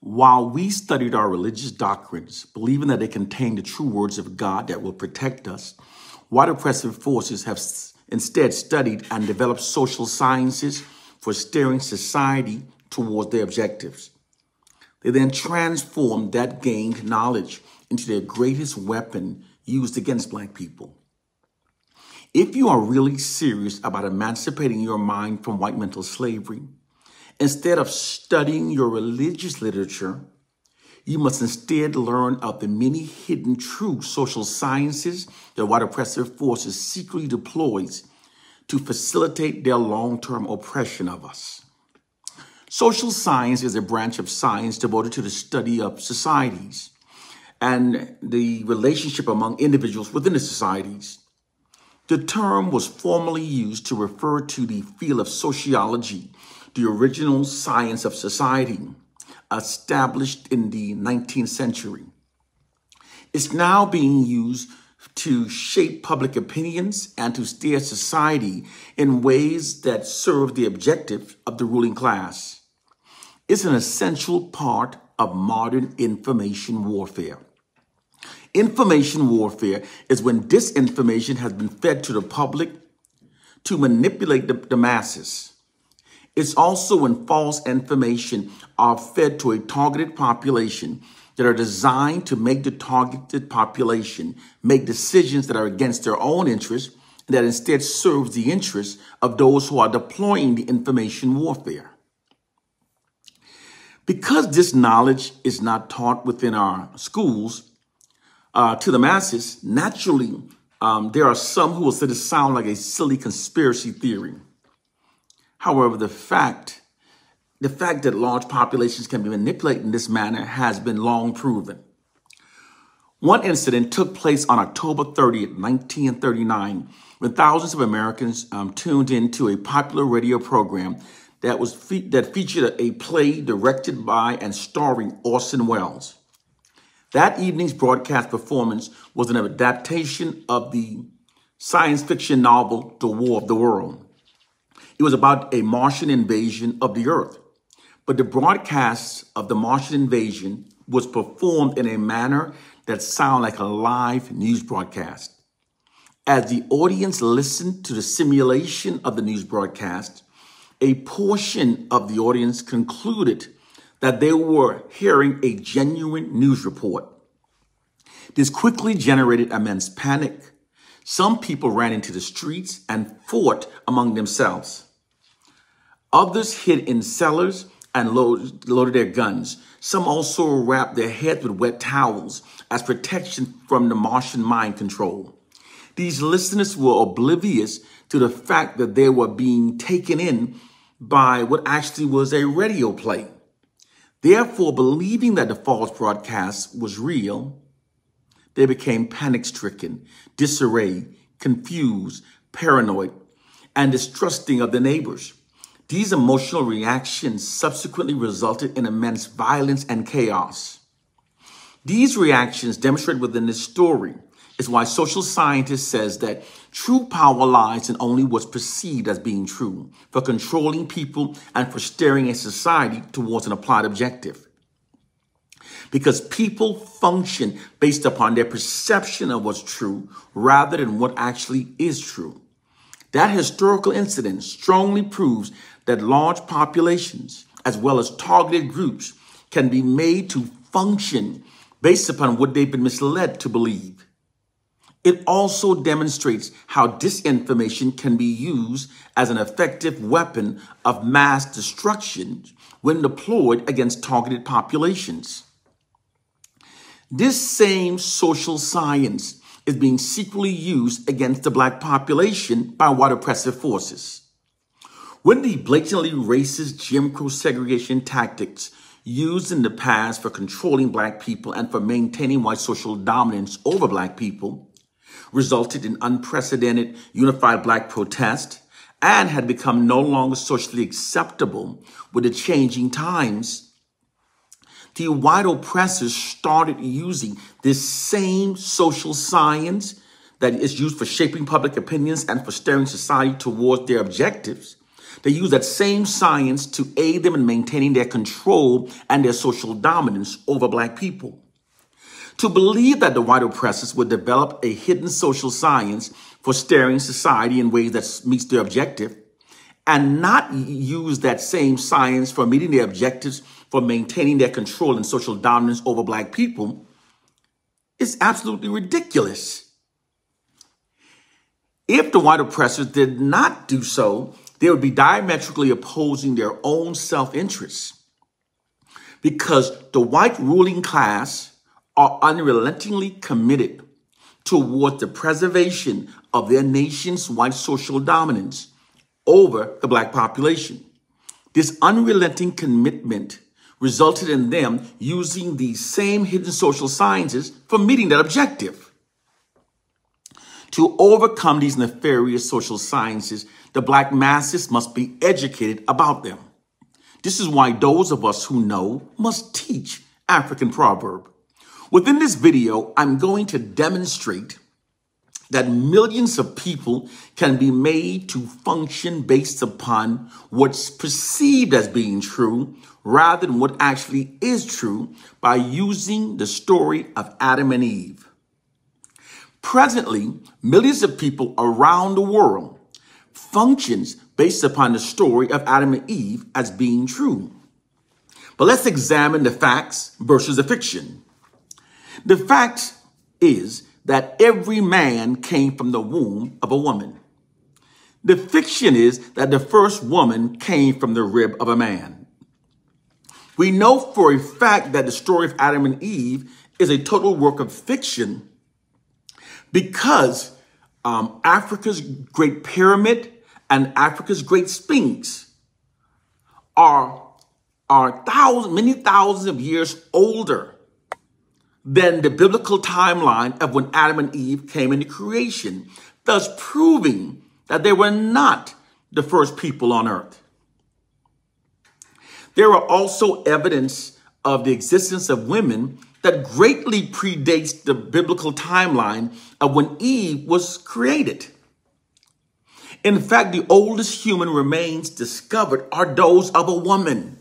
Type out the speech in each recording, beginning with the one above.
While we studied our religious doctrines, believing that they contain the true words of God that will protect us, white oppressive forces have instead studied and developed social sciences for steering society towards their objectives. They then transformed that gained knowledge into their greatest weapon used against Black people. If you are really serious about emancipating your mind from white mental slavery, instead of studying your religious literature, you must instead learn of the many hidden true social sciences that white oppressive forces secretly deploys to facilitate their long-term oppression of us. Social science is a branch of science devoted to the study of societies and the relationship among individuals within the societies. The term was formerly used to refer to the field of sociology, the original science of society, established in the 19th century. It's now being used to shape public opinions and to steer society in ways that serve the objective of the ruling class. It's an essential part of modern information warfare. Information warfare is when disinformation has been fed to the public to manipulate the masses. It's also when false information are fed to a targeted population that are designed to make the targeted population make decisions that are against their own interests and that instead serves the interests of those who are deploying the information warfare. Because this knowledge is not taught within our schools to the masses, naturally, there are some who will say this sound like a silly conspiracy theory. However, the fact that large populations can be manipulated in this manner has been long proven. One incident took place on October 30th, 1939, when thousands of Americans tuned into a popular radio program that featured a play directed by and starring Orson Welles. That evening's broadcast performance was an adaptation of the science fiction novel, The War of the World. It was about a Martian invasion of the Earth, but the broadcast of the Martian invasion was performed in a manner that sounded like a live news broadcast. As the audience listened to the simulation of the news broadcast, a portion of the audience concluded that they were hearing a genuine news report. This quickly generated immense panic. Some people ran into the streets and fought among themselves. Others hid in cellars and loaded their guns. Some also wrapped their heads with wet towels as protection from the Martian mind control. These listeners were oblivious to the fact that they were being taken in by what actually was a radio play. Therefore, believing that the false broadcast was real, they became panic-stricken, disarray, confused, paranoid, and distrusting of their neighbors. These emotional reactions subsequently resulted in immense violence and chaos. These reactions demonstrated within this story is why social scientists says that true power lies in only what's perceived as being true, for controlling people and for steering a society towards an applied objective. Because people function based upon their perception of what's true rather than what actually is true. That historical incident strongly proves that large populations, as well as targeted groups, can be made to function based upon what they've been misled to believe. It also demonstrates how disinformation can be used as an effective weapon of mass destruction when deployed against targeted populations. This same social science is being secretly used against the Black population by white oppressive forces. When the blatantly racist Jim Crow segregation tactics used in the past for controlling Black people and for maintaining white social dominance over Black people resulted in unprecedented unified Black protest and had become no longer socially acceptable with the changing times, the white oppressors started using this same social science that is used for shaping public opinions and for steering society towards their objectives They use that same science to aid them in maintaining their control and their social dominance over black people. To believe that the white oppressors would develop a hidden social science for steering society in ways that meets their objective and not use that same science for meeting their objectives for maintaining their control and social dominance over black people is absolutely ridiculous. If the white oppressors did not do so, they would be diametrically opposing their own self-interests, because the white ruling class are unrelentingly committed toward the preservation of their nation's white social dominance over the black population. This unrelenting commitment resulted in them using these same hidden social sciences for meeting that objective. To overcome these nefarious social sciences, the black masses must be educated about them. This is why those of us who know must teach African proverb. Within this video, I'm going to demonstrate that millions of people can be made to function based upon what's perceived as being true rather than what actually is true by using the story of Adam and Eve. Presently, millions of people around the world functions based upon the story of Adam and Eve as being true. But let's examine the facts versus the fiction. The fact is that every man came from the womb of a woman. The fiction is that the first woman came from the rib of a man. We know for a fact that the story of Adam and Eve is a total work of fiction because Africa's Great Pyramid and Africa's Great Sphinx are many thousands of years older than the biblical timeline of when Adam and Eve came into creation, thus proving that they were not the first people on earth. There are also evidence of the existence of women that greatly predates the biblical timeline of when Eve was created. In fact, the oldest human remains discovered are those of a woman.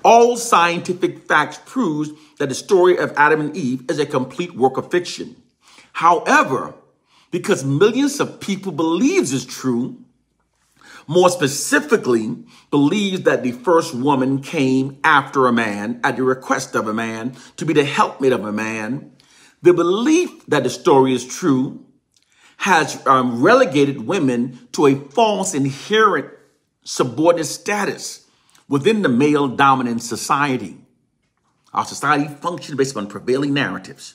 All scientific facts proves that the story of Adam and Eve is a complete work of fiction. However, because millions of people believe it's true, more specifically, believes that the first woman came after a man at the request of a man to be the helpmate of a man, the belief that the story is true has relegated women to a false inherent subordinate status within the male-dominant society. Our society functions based on prevailing narratives.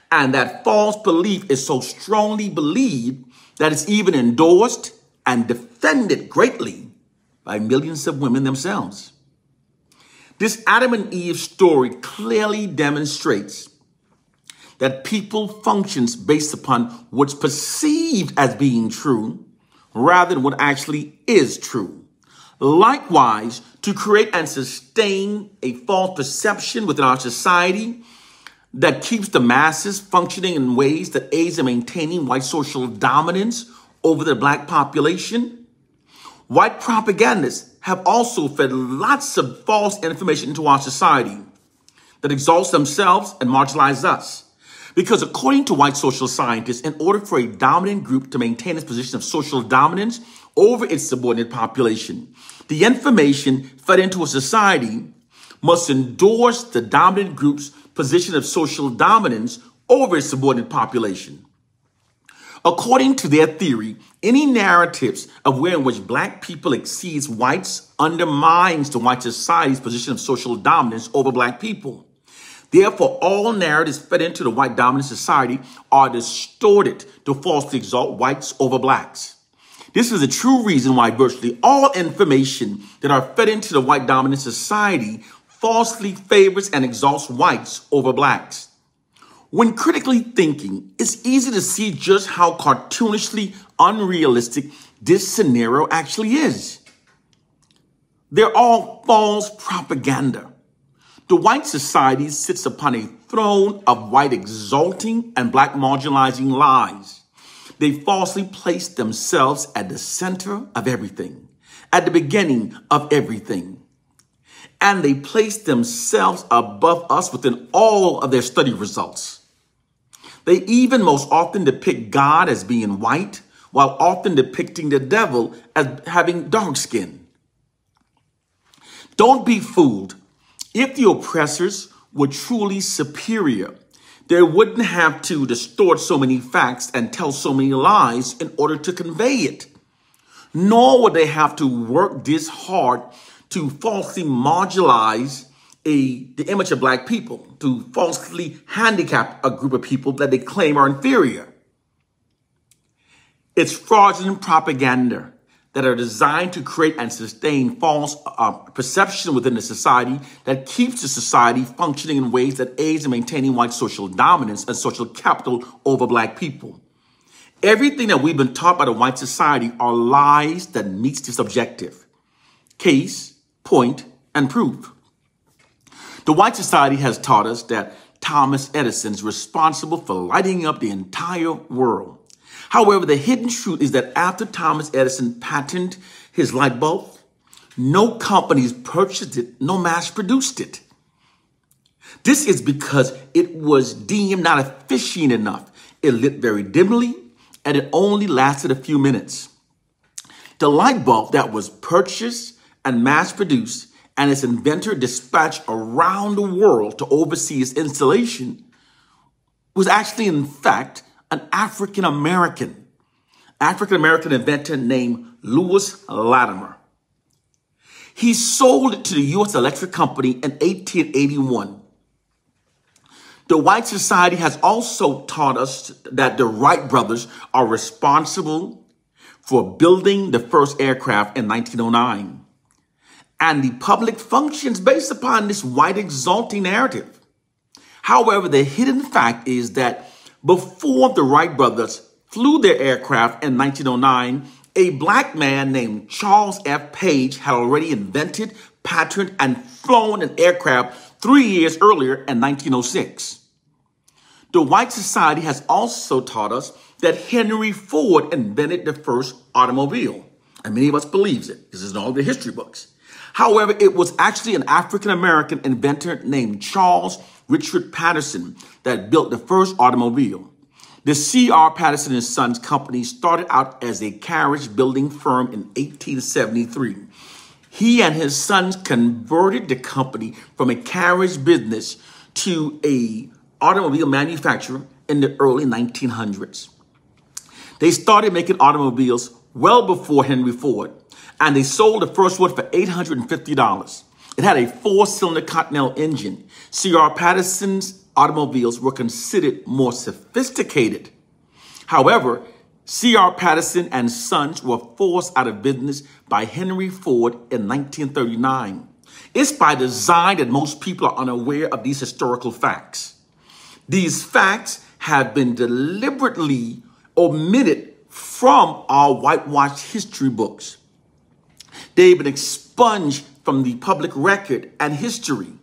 And that false belief is so strongly believed that it's even endorsed and defended greatly by millions of women themselves. This Adam and Eve story clearly demonstrates that people functions based upon what's perceived as being true rather than what actually is true. Likewise, to create and sustain a false perception within our society that keeps the masses functioning in ways that aids in maintaining white social dominance over the black population, white propagandists have also fed lots of false information into our society that exalts themselves and marginalizes us. Because according to white social scientists, in order for a dominant group to maintain its position of social dominance over its subordinate population, the information fed into a society must endorse the dominant group's position of social dominance over its subordinate population. According to their theory, any narratives of way in which black people exceeds whites undermines the white society's position of social dominance over black people. Therefore, all narratives fed into the white dominant society are distorted to falsely exalt whites over blacks. This is the true reason why virtually all information that are fed into the white dominant society falsely favors and exalts whites over blacks. When critically thinking, it's easy to see just how cartoonishly unrealistic this scenario actually is. They're all false propaganda. The white society sits upon a throne of white exalting and black marginalizing lies. They falsely place themselves at the center of everything at the beginning of everything. And they place themselves above us within all of their study results. They even most often depict God as being white, while often depicting the devil as having dark skin. Don't be fooled. If the oppressors were truly superior, they wouldn't have to distort so many facts and tell so many lies in order to convey it. Nor would they have to work this hard to falsely marginalize the image of black people, to falsely handicap a group of people that they claim are inferior. It's fraudulent propaganda that are designed to create and sustain false perception within the society that keeps the society functioning in ways that aids in maintaining white social dominance and social capital over black people. Everything that we've been taught by the white society are lies that meets this objective. Case, point, and proof. The white society has taught us that Thomas Edison is responsible for lighting up the entire world. However, the hidden truth is that after Thomas Edison patented his light bulb, no companies purchased it, no mass produced it. This is because it was deemed not efficient enough. It lit very dimly, and it only lasted a few minutes. The light bulb that was purchased and mass produced and its inventor dispatched around the world to oversee its installation was actually, in fact, an African-American inventor named Lewis Latimer. He sold it to the U.S. Electric Company in 1881. The white society has also taught us that the Wright brothers are responsible for building the first aircraft in 1909. And the public functions based upon this white exalting narrative. However, the hidden fact is that before the Wright brothers flew their aircraft in 1909, a black man named Charles F. Page had already invented, patented, and flown an aircraft 3 years earlier in 1906. The white society has also taught us that Henry Ford invented the first automobile. And many of us believes it because it's in all the history books. However, it was actually an African-American inventor named Charles Richard Patterson that built the first automobile. The C.R. Patterson and Sons Company started out as a carriage building firm in 1873. He and his sons converted the company from a carriage business to a automobile manufacturer in the early 1900s. They started making automobiles well before Henry Ford, and they sold the first one for $850. It had a 4-cylinder Continental engine. C.R. Patterson's automobiles were considered more sophisticated. However, C.R. Patterson and Sons were forced out of business by Henry Ford in 1939. It's by design that most people are unaware of these historical facts. These facts have been deliberately omitted from our whitewashed history books. They've been expunged from the public record and history.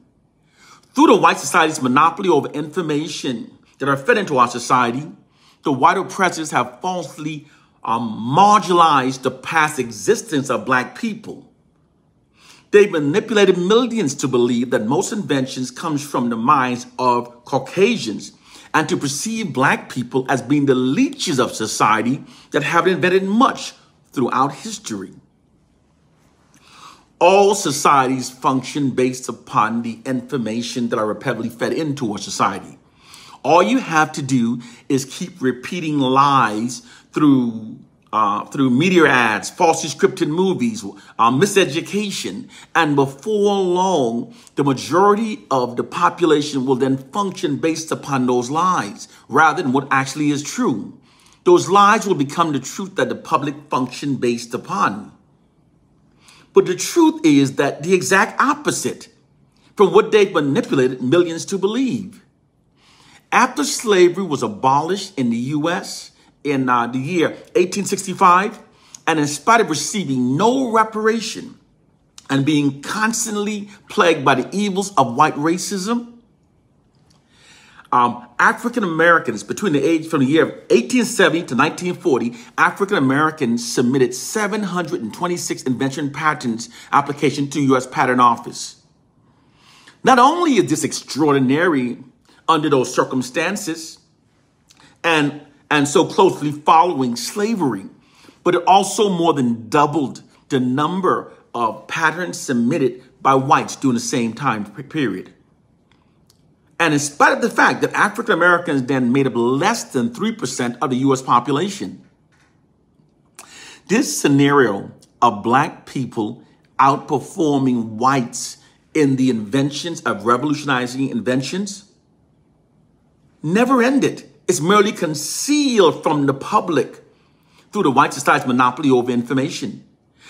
Through the white society's monopoly over information that are fed into our society, the white oppressors have falsely marginalized the past existence of black people. They've manipulated millions to believe that most inventions comes from the minds of Caucasians and to perceive black people as being the leeches of society that haven't invented much throughout history. All societies function based upon the information that are repeatedly fed into our society. All you have to do is keep repeating lies through media ads, falsely scripted movies, miseducation, and before long, the majority of the population will then function based upon those lies rather than what actually is true. Those lies will become the truth that the public function based upon. But the truth is that the exact opposite from what they've manipulated millions to believe. After slavery was abolished in the U.S. in the year 1865, and in spite of receiving no reparation and being constantly plagued by the evils of white racism, African Americans between the age from the year of 1870 to 1940, African Americans submitted 726 invention patents application to U.S. Patent Office. Not only is this extraordinary under those circumstances and so closely following slavery, but it also more than doubled the number of patents submitted by whites during the same time period. And in spite of the fact that African Americans then made up less than 3% of the U.S. population, this scenario of black people outperforming whites in the inventions of revolutionizing inventions never ended. It's merely concealed from the public through the white society's monopoly over information.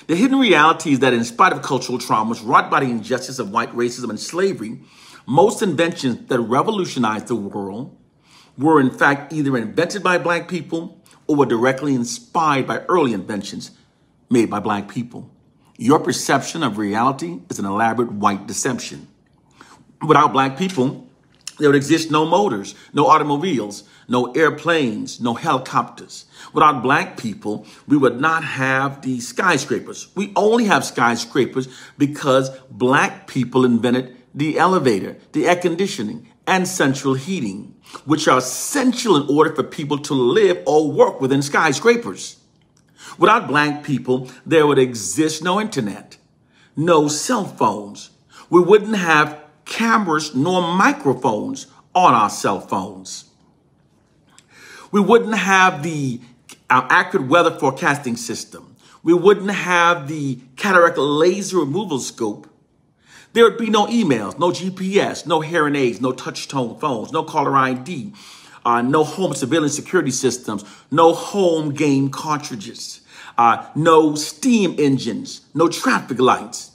The hidden reality is that in spite of cultural traumas wrought by the injustice of white racism and slavery, most inventions that revolutionized the world were in fact either invented by black people or were directly inspired by early inventions made by black people. Your perception of reality is an elaborate white deception. Without black people, there would exist no motors, no automobiles, no airplanes, no helicopters. Without black people, we would not have the skyscrapers. We only have skyscrapers because black people invented the elevator, the air conditioning, and central heating, which are essential in order for people to live or work within skyscrapers. Without black people, there would exist no internet, no cell phones. We wouldn't have cameras nor microphones on our cell phones. We wouldn't have the accurate weather forecasting system. We wouldn't have the cataract laser removal scope. There would be no emails, no GPS, no hearing aids, no touch-tone phones, no caller ID, no home surveillance security systems, no home game cartridges, no steam engines, no traffic lights.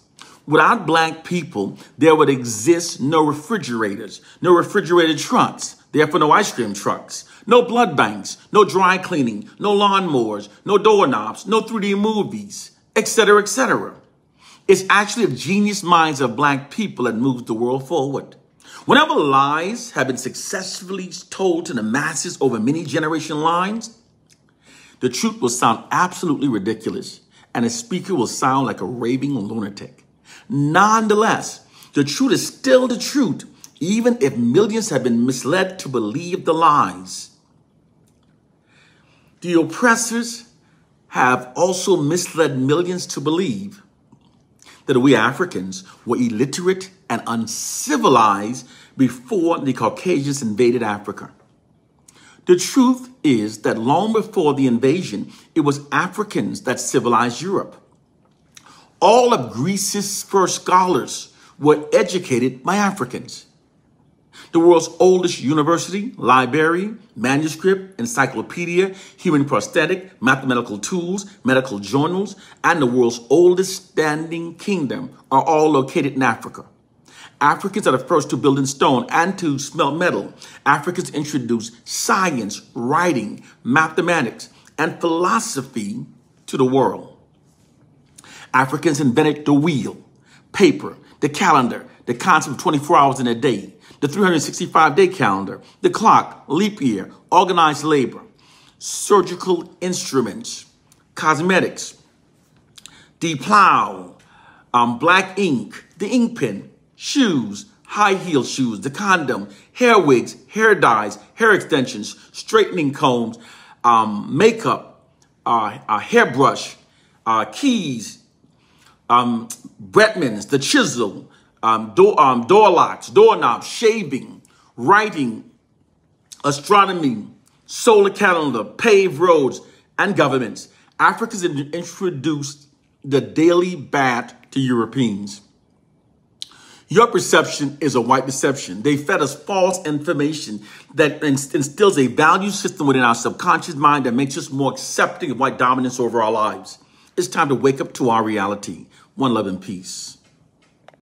Without black people, there would exist no refrigerators, no refrigerated trucks, therefore no ice cream trucks, no blood banks, no dry cleaning, no lawnmowers, no doorknobs, no 3D movies, etc., etc. It's actually the genius minds of black people that moves the world forward. Whenever lies have been successfully told to the masses over many generation lines, the truth will sound absolutely ridiculous and the speaker will sound like a raving lunatic. Nonetheless, the truth is still the truth, even if millions have been misled to believe the lies. The oppressors have also misled millions to believe that we Africans were illiterate and uncivilized before the Caucasians invaded Africa. The truth is that long before the invasion, it was Africans that civilized Europe. All of Greece's first scholars were educated by Africans. The world's oldest university, library, manuscript, encyclopedia, human prosthetic, mathematical tools, medical journals, and the world's oldest standing kingdom are all located in Africa. Africans are the first to build in stone and to smelt metal. Africans introduced science, writing, mathematics, and philosophy to the world. Africans invented the wheel, paper, the calendar, the concept of 24 hours in a day, the 365-day calendar, the clock, leap year, organized labor, surgical instruments, cosmetics, the plow, black ink, the ink pen, shoes, high-heeled shoes, the condom, hair wigs, hair dyes, hair extensions, straightening combs, makeup, hairbrush, keys, Bretmans, the chisel, door locks, doorknobs, shaving, writing, astronomy, solar calendar, paved roads, and governments. Africans introduced the daily bath to Europeans. Your perception is a white deception. They fed us false information that instills a value system within our subconscious mind that makes us more accepting of white dominance over our lives. It's time to wake up to our reality. One love and peace.